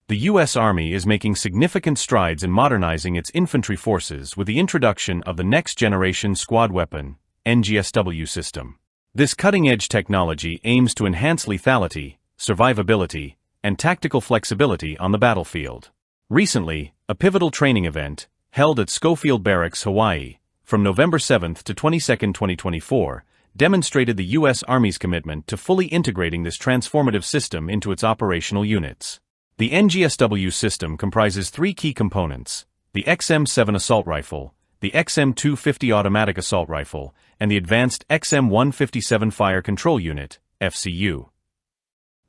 The U.S. Army is making significant strides in modernizing its infantry forces with the introduction of the Next-Generation Squad Weapon (NGSW) system. This cutting-edge technology aims to enhance lethality, survivability, and tactical flexibility on the battlefield. Recently, a pivotal training event, held at Schofield Barracks, Hawaii, from November 7 to 22, 2024, demonstrated the U.S. Army's commitment to fully integrating this transformative system into its operational units. The NGSW system comprises three key components: the XM7 assault rifle, the XM250 automatic assault rifle, and the advanced XM157 Fire Control Unit (FCU).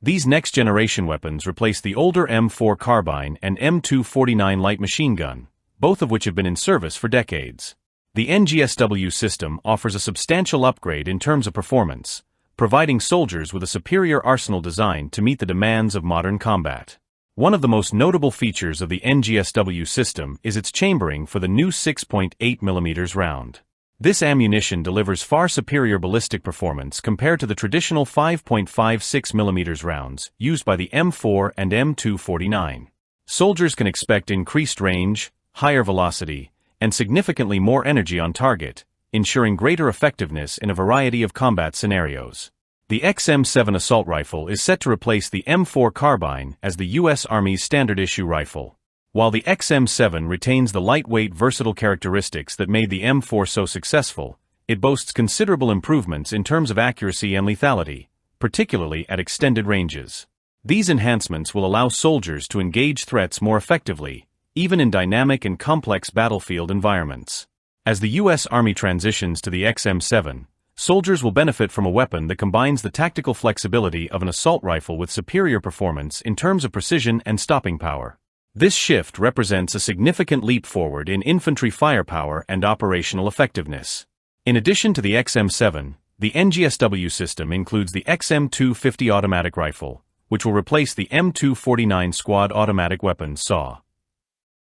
These next-generation weapons replace the older M4 carbine and M249 light machine gun, both of which have been in service for decades. The NGSW system offers a substantial upgrade in terms of performance, providing soldiers with a superior arsenal designed to meet the demands of modern combat. One of the most notable features of the NGSW system is its chambering for the new 6.8mm round. This ammunition delivers far superior ballistic performance compared to the traditional 5.56mm rounds used by the M4 and M249. Soldiers can expect increased range, higher velocity, and significantly more energy on target, ensuring greater effectiveness in a variety of combat scenarios. The XM7 assault rifle is set to replace the M4 carbine as the U.S. Army's standard-issue rifle. While the XM7 retains the lightweight, versatile characteristics that made the M4 so successful, it boasts considerable improvements in terms of accuracy and lethality, particularly at extended ranges. These enhancements will allow soldiers to engage threats more effectively, even in dynamic and complex battlefield environments. As the U.S. Army transitions to the XM7, soldiers will benefit from a weapon that combines the tactical flexibility of an assault rifle with superior performance in terms of precision and stopping power. This shift represents a significant leap forward in infantry firepower and operational effectiveness. In addition to the XM7, the NGSW system includes the XM250 automatic rifle, which will replace the M249 squad automatic weapon (SAW).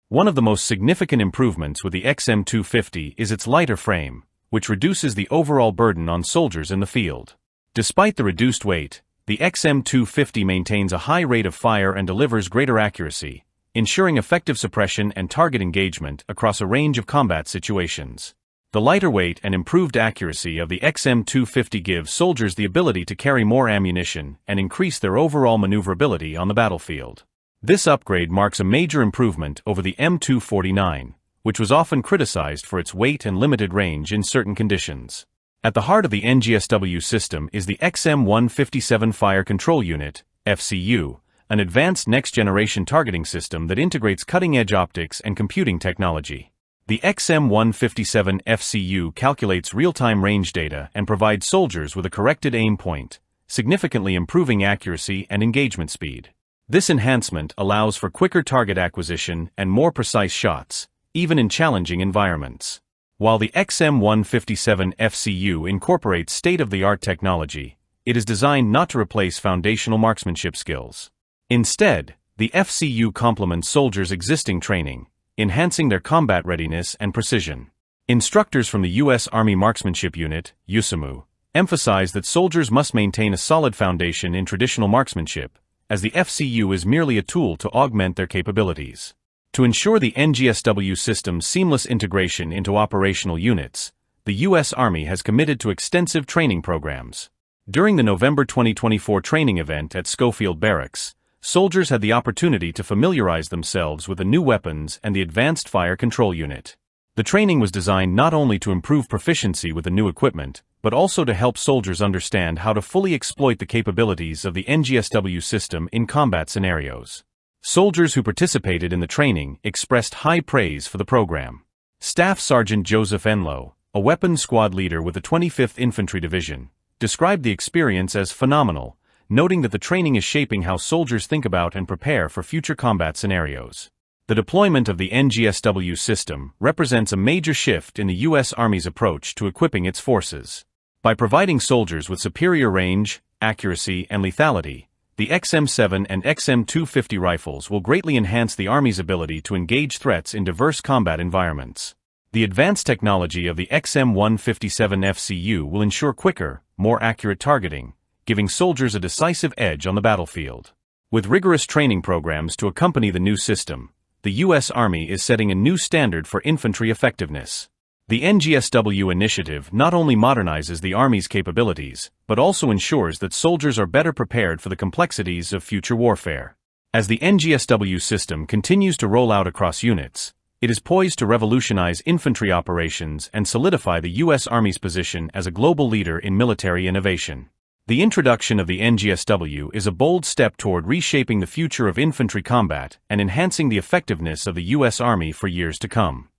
One of the most significant improvements with the XM250 is its lighter frame, which reduces the overall burden on soldiers in the field. Despite the reduced weight, the XM250 maintains a high rate of fire and delivers greater accuracy, ensuring effective suppression and target engagement across a range of combat situations. The lighter weight and improved accuracy of the XM250 gives soldiers the ability to carry more ammunition and increase their overall maneuverability on the battlefield. This upgrade marks a major improvement over the M249, which was often criticized for its weight and limited range in certain conditions. At the heart of the NGSW system is the XM157 Fire Control Unit (FCU), an advanced next-generation targeting system that integrates cutting-edge optics and computing technology. The XM157 FCU calculates real-time range data and provides soldiers with a corrected aim point, significantly improving accuracy and engagement speed. This enhancement allows for quicker target acquisition and more precise shots, even in challenging environments. While the XM157 FCU incorporates state-of-the-art technology, it is designed not to replace foundational marksmanship skills. Instead, the FCU complements soldiers' existing training, enhancing their combat readiness and precision. Instructors from the U.S. Army Marksmanship Unit, USAMU, emphasize that soldiers must maintain a solid foundation in traditional marksmanship, as the FCU is merely a tool to augment their capabilities. To ensure the NGSW system's seamless integration into operational units, the U.S. Army has committed to extensive training programs. During the November 2024 training event at Schofield Barracks, soldiers had the opportunity to familiarize themselves with the new weapons and the advanced fire control unit. The training was designed not only to improve proficiency with the new equipment, but also to help soldiers understand how to fully exploit the capabilities of the NGSW system in combat scenarios. Soldiers who participated in the training expressed high praise for the program. Staff Sergeant Joseph Enlow, a weapons squad leader with the 25th Infantry Division, described the experience as phenomenal, noting that the training is shaping how soldiers think about and prepare for future combat scenarios. The deployment of the NGSW system represents a major shift in the U.S. Army's approach to equipping its forces. By providing soldiers with superior range, accuracy, and lethality, the XM7 and XM250 rifles will greatly enhance the Army's ability to engage threats in diverse combat environments. The advanced technology of the XM157 FCU will ensure quicker, more accurate targeting, giving soldiers a decisive edge on the battlefield. With rigorous training programs to accompany the new system, the U.S. Army is setting a new standard for infantry effectiveness. The NGSW initiative not only modernizes the Army's capabilities, but also ensures that soldiers are better prepared for the complexities of future warfare. As the NGSW system continues to roll out across units, it is poised to revolutionize infantry operations and solidify the U.S. Army's position as a global leader in military innovation. The introduction of the NGSW is a bold step toward reshaping the future of infantry combat and enhancing the effectiveness of the U.S. Army for years to come.